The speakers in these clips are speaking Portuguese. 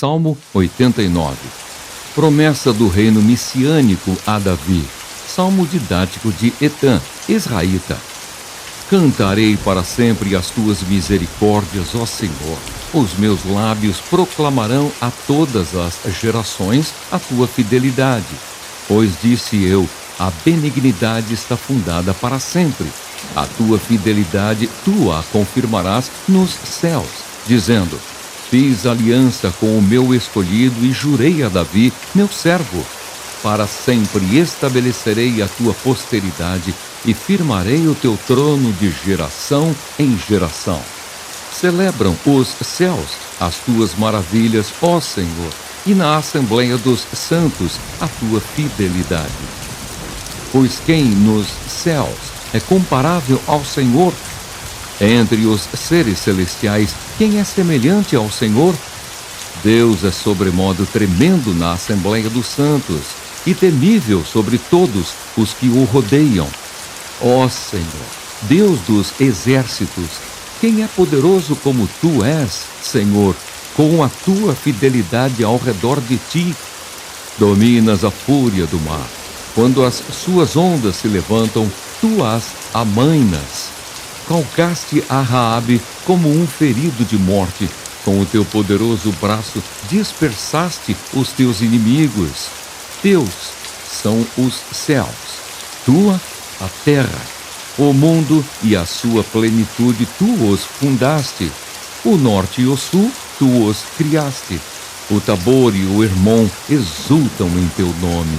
Salmo 89. Promessa do reino messiânico a Davi. Salmo didático de Etã, israelita. Cantarei para sempre as tuas misericórdias, ó Senhor. Os meus lábios proclamarão a todas as gerações a tua fidelidade. Pois disse eu, a benignidade está fundada para sempre. A tua fidelidade tu a confirmarás nos céus, dizendo: fiz aliança com o meu escolhido e jurei a Davi, meu servo. Para sempre estabelecerei a tua posteridade e firmarei o teu trono de geração em geração. Celebram os céus as tuas maravilhas, ó Senhor, e na assembleia dos santos a tua fidelidade. Pois quem nos céus é comparável ao Senhor? Entre os seres celestiais, quem é semelhante ao Senhor? Deus é sobremodo tremendo na assembleia dos santos e temível sobre todos os que o rodeiam. Ó Senhor, Deus dos exércitos, quem é poderoso como tu és, Senhor, com a tua fidelidade ao redor de ti? Dominas a fúria do mar. Quando as suas ondas se levantam, tu as amainas. Calcaste a Raabe como um ferido de morte. Com o teu poderoso braço dispersaste os teus inimigos. Teus são os céus, tua a terra. O mundo e a sua plenitude tu os fundaste. O norte e o sul tu os criaste. O Tabor e o Hermon exultam em teu nome.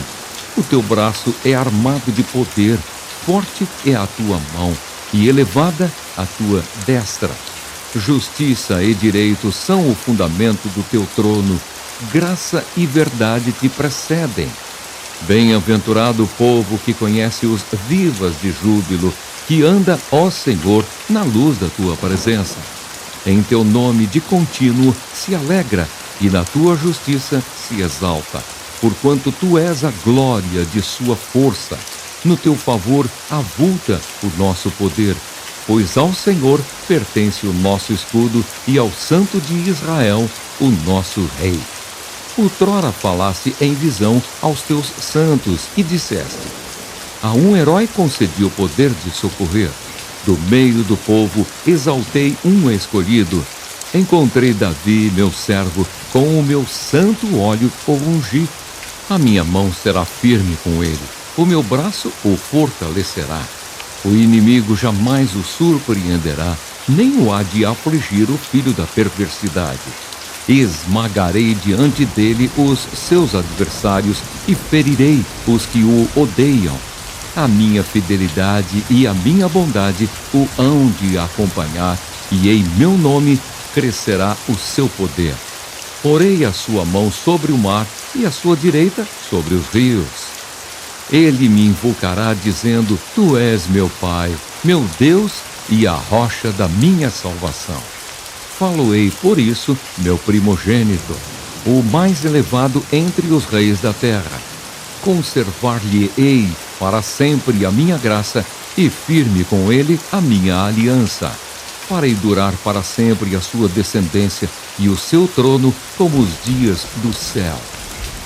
O teu braço é armado de poder, forte é a tua mão e elevada a tua destra. Justiça e direito são o fundamento do teu trono. Graça e verdade te precedem. Bem-aventurado o povo que conhece os vivas de júbilo, que anda, ó Senhor, na luz da tua presença. Em teu nome de contínuo se alegra e na tua justiça se exalta, porquanto tu és a glória de sua força. No teu favor avulta o nosso poder, pois ao Senhor pertence o nosso escudo e ao Santo de Israel, o nosso Rei. Outrora falaste em visão aos teus santos e disseste: a um herói concedi o poder de socorrer. Do meio do povo exaltei um escolhido. Encontrei Davi, meu servo, com o meu santo óleo o ungi. A minha mão será firme com ele, o meu braço o fortalecerá. O inimigo jamais o surpreenderá, nem o há de afligir o filho da perversidade. Esmagarei diante dele os seus adversários e ferirei os que o odeiam. A minha fidelidade e a minha bondade o hão de acompanhar, e em meu nome crescerá o seu poder. Porei a sua mão sobre o mar e a sua direita sobre os rios. Ele me invocará dizendo: tu és meu Pai, meu Deus e a rocha da minha salvação. Falo-ei por isso, meu primogênito, o mais elevado entre os reis da terra. Conservar-lhe-ei para sempre a minha graça e firme com ele a minha aliança. Farei durar para sempre a sua descendência e o seu trono como os dias do céu.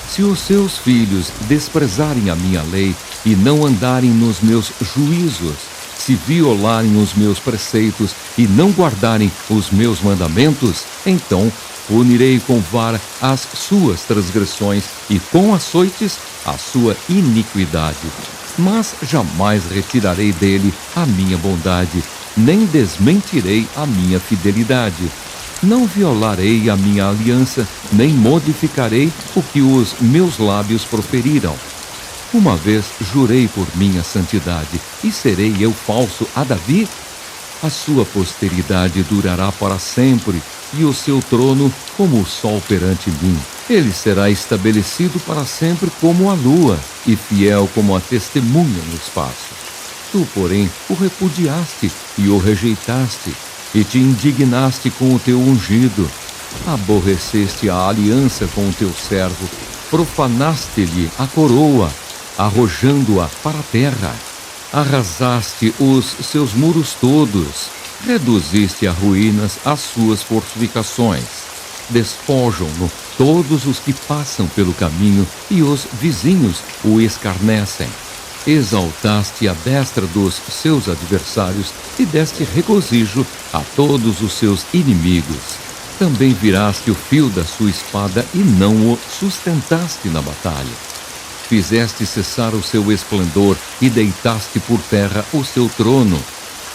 Se os seus filhos desprezarem a minha lei e não andarem nos meus juízos, se violarem os meus preceitos e não guardarem os meus mandamentos, então punirei com vara as suas transgressões e com açoites a sua iniquidade. Mas jamais retirarei dele a minha bondade, nem desmentirei a minha fidelidade. Não violarei a minha aliança, nem modificarei o que os meus lábios proferiram. Uma vez jurei por minha santidade, e serei eu falso a Davi? A sua posteridade durará para sempre, e o seu trono como o sol perante mim. Ele será estabelecido para sempre como a lua, e fiel como a testemunha no espaço. Tu, porém, o repudiaste e o rejeitaste, e te indignaste com o teu ungido. Aborreceste a aliança com o teu servo, profanaste-lhe a coroa, arrojando-a para a terra. Arrasaste os seus muros todos, reduziste a ruínas as suas fortificações. Despojam-no todos os que passam pelo caminho e os vizinhos o escarnecem. Exaltaste a destra dos seus adversários e deste regozijo a todos os seus inimigos. Também viraste o fio da sua espada e não o sustentaste na batalha. Fizeste cessar o seu esplendor e deitaste por terra o seu trono.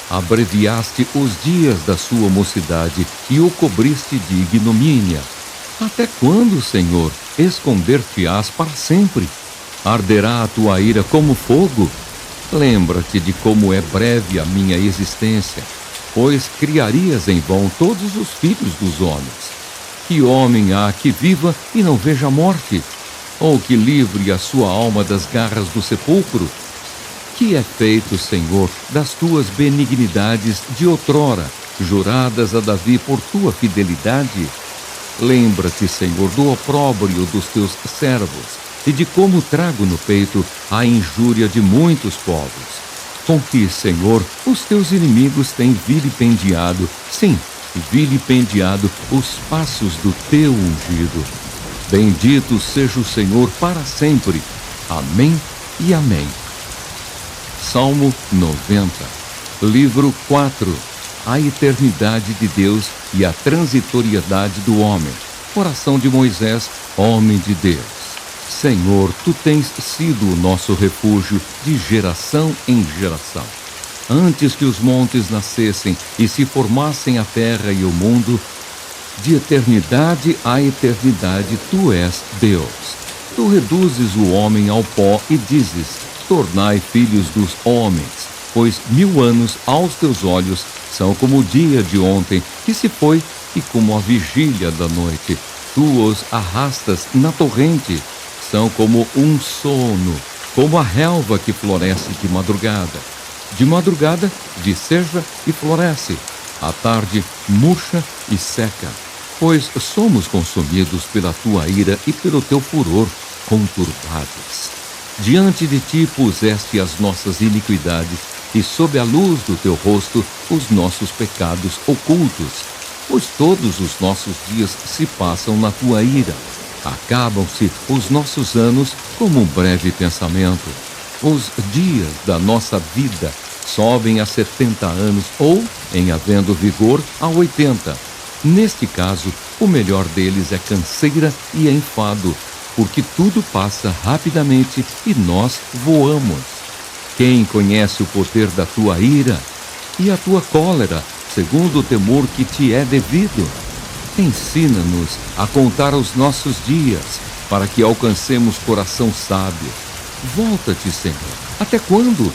Abreviaste os dias da sua mocidade e o cobriste de ignomínia. Até quando, Senhor, esconder-te-ás para sempre? Arderá a tua ira como fogo? Lembra-te de como é breve a minha existência, pois criarias em vão todos os filhos dos homens. Que homem há que viva e não veja a morte? Ou que livre a sua alma das garras do sepulcro? Que é feito, Senhor, das tuas benignidades de outrora, juradas a Davi por tua fidelidade? Lembra-te, Senhor, do opróbrio dos teus servos, e de como trago no peito a injúria de muitos povos. Com que, Senhor, os teus inimigos têm vilipendiado, sim, vilipendiado os passos do teu ungido. Bendito seja o Senhor para sempre. Amém e amém. Salmo 90. Livro 4. A eternidade de Deus e a transitoriedade do homem. Oração de Moisés, homem de Deus. Senhor, tu tens sido o nosso refúgio de geração em geração. Antes que os montes nascessem e se formassem a terra e o mundo, de eternidade a eternidade tu és Deus. Tu reduzes o homem ao pó e dizes: tornai filhos dos homens, pois 1000 anos aos teus olhos são como o dia de ontem que se foi e como a vigília da noite. Tu os arrastas na torrente. São como um sono, como a relva que floresce de madrugada. De madrugada viceja e floresce, à tarde murcha e seca. Pois somos consumidos pela tua ira e pelo teu furor conturbados. Diante de ti puseste as nossas iniquidades, e sob a luz do teu rosto os nossos pecados ocultos. Pois todos os nossos dias se passam na tua ira. Acabam-se os nossos anos como um breve pensamento. Os dias da nossa vida sobem a 70 anos ou, em havendo vigor, a 80. Neste caso, o melhor deles é canseira e enfado, porque tudo passa rapidamente e nós voamos. Quem conhece o poder da tua ira e a tua cólera, segundo o temor que te é devido? Ensina-nos a contar os nossos dias, para que alcancemos coração sábio. Volta-te, Senhor. Até quando?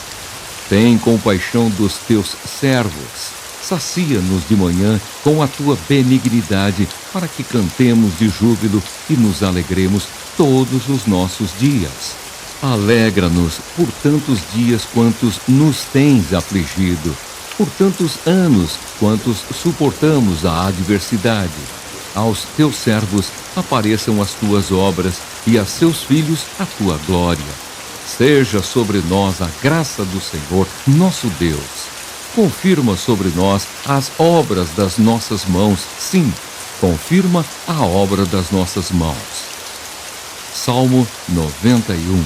Tem compaixão dos teus servos. Sacia-nos de manhã com a tua benignidade, para que cantemos de júbilo e nos alegremos todos os nossos dias. Alegra-nos por tantos dias quantos nos tens afligido, por tantos anos quantos suportamos a adversidade. Aos teus servos apareçam as tuas obras e a seus filhos a tua glória. Seja sobre nós a graça do Senhor, nosso Deus. Confirma sobre nós as obras das nossas mãos, sim, confirma a obra das nossas mãos. Salmo 91.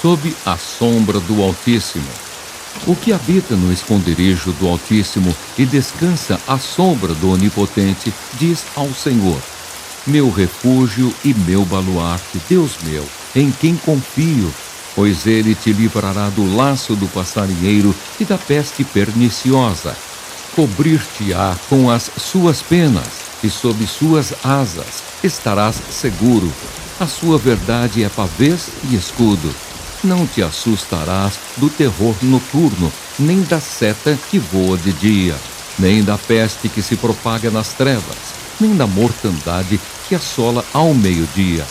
Sob a sombra do Altíssimo. O que habita no esconderijo do Altíssimo e descansa à sombra do Onipotente, diz ao Senhor: meu refúgio e meu baluarte, Deus meu, em quem confio, pois ele te livrará do laço do passarinheiro e da peste perniciosa. Cobrir-te-á com as suas penas, e sob suas asas estarás seguro. A sua verdade é pavês e escudo. Não te assustarás do terror noturno, nem da seta que voa de dia, nem da peste que se propaga nas trevas, nem da mortandade que assola ao meio-dia.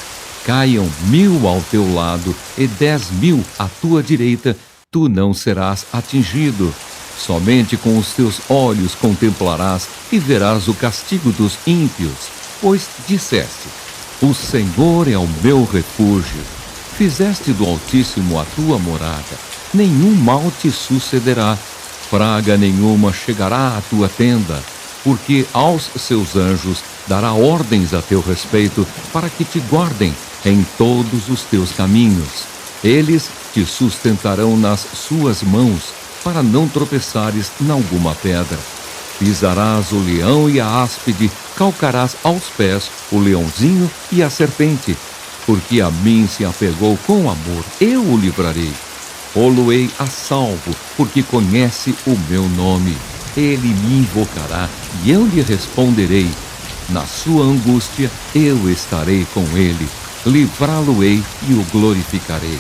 Caiam 1000 ao teu lado e 10.000 à tua direita, tu não serás atingido. Somente com os teus olhos contemplarás e verás o castigo dos ímpios, pois disseste: o Senhor é o meu refúgio. Fizeste do Altíssimo a tua morada, nenhum mal te sucederá, praga nenhuma chegará à tua tenda, porque aos seus anjos dará ordens a teu respeito para que te guardem em todos os teus caminhos. Eles te sustentarão nas suas mãos, para não tropeçares em alguma pedra. Pisarás o leão e a áspide, calcarás aos pés o leãozinho e a serpente. Porque a mim se apegou com amor, eu o livrarei. Pô-lo-ei a salvo, porque conhece o meu nome. Ele me invocará e eu lhe responderei. Na sua angústia eu estarei com ele. Livrá-lo-ei e o glorificarei.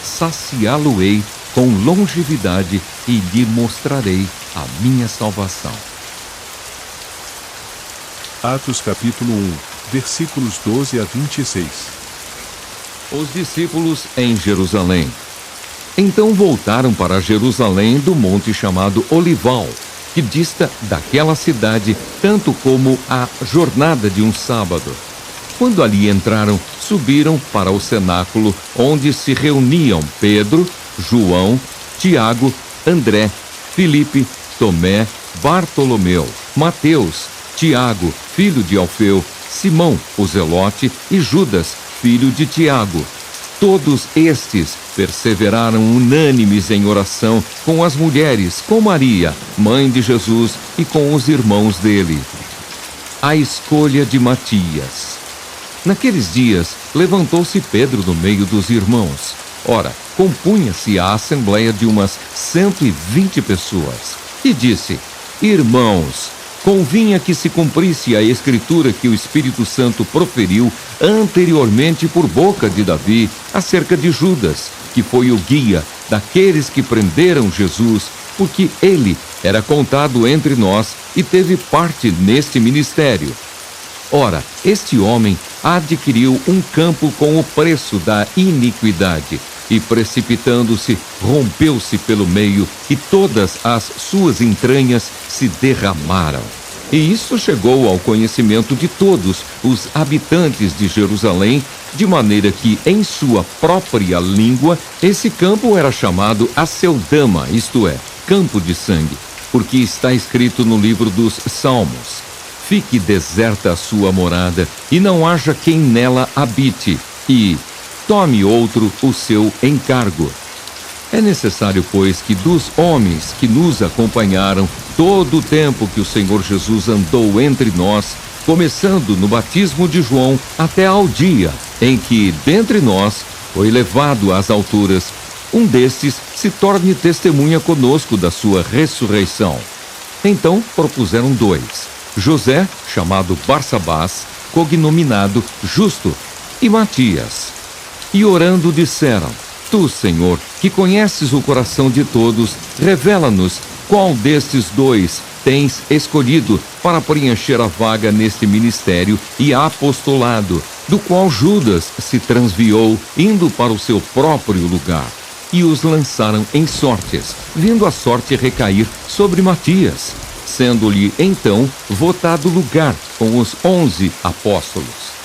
Saciá-lo-ei com longevidade e lhe mostrarei a minha salvação. Atos capítulo 1, versículos 12 a 26. Os discípulos em Jerusalém. Então voltaram para Jerusalém do monte chamado Olival, que dista daquela cidade tanto como a jornada de um sábado. Quando ali entraram, subiram para o cenáculo, onde se reuniam Pedro, João, Tiago, André, Filipe, Tomé, Bartolomeu, Mateus, Tiago, filho de Alfeu, Simão, o Zelote, e Judas, filho de Tiago. Todos estes perseveraram unânimes em oração com as mulheres, com Maria, mãe de Jesus, e com os irmãos dele. A escolha de Matias. Naqueles dias, levantou-se Pedro no meio dos irmãos. Ora, compunha-se a assembleia de umas 120 pessoas. E disse: Irmãos, convinha que se cumprisse a escritura que o Espírito Santo proferiu anteriormente por boca de Davi acerca de Judas, que foi o guia daqueles que prenderam Jesus, porque ele era contado entre nós e teve parte neste ministério. Ora, este homem adquiriu um campo com o preço da iniquidade, e precipitando-se, rompeu-se pelo meio, e todas as suas entranhas se derramaram. E isso chegou ao conhecimento de todos os habitantes de Jerusalém, de maneira que, em sua própria língua, esse campo era chamado Aceldama, isto é, campo de sangue, porque está escrito no livro dos Salmos: Fique deserta a sua morada, e não haja quem nela habite, e tome outro o seu encargo. É necessário, pois, que dos homens que nos acompanharam todo o tempo que o Senhor Jesus andou entre nós, começando no batismo de João até ao dia em que, dentre nós, foi levado às alturas, um destes se torne testemunha conosco da sua ressurreição. Então propuseram dois: José, chamado Barsabás, cognominado Justo, e Matias. E orando disseram: Tu, Senhor, que conheces o coração de todos, revela-nos qual destes dois tens escolhido para preencher a vaga neste ministério e apostolado, do qual Judas se transviou, indo para o seu próprio lugar. E os lançaram em sortes, vindo a sorte recair sobre Matias, sendo-lhe então votado lugar com os 11 apóstolos.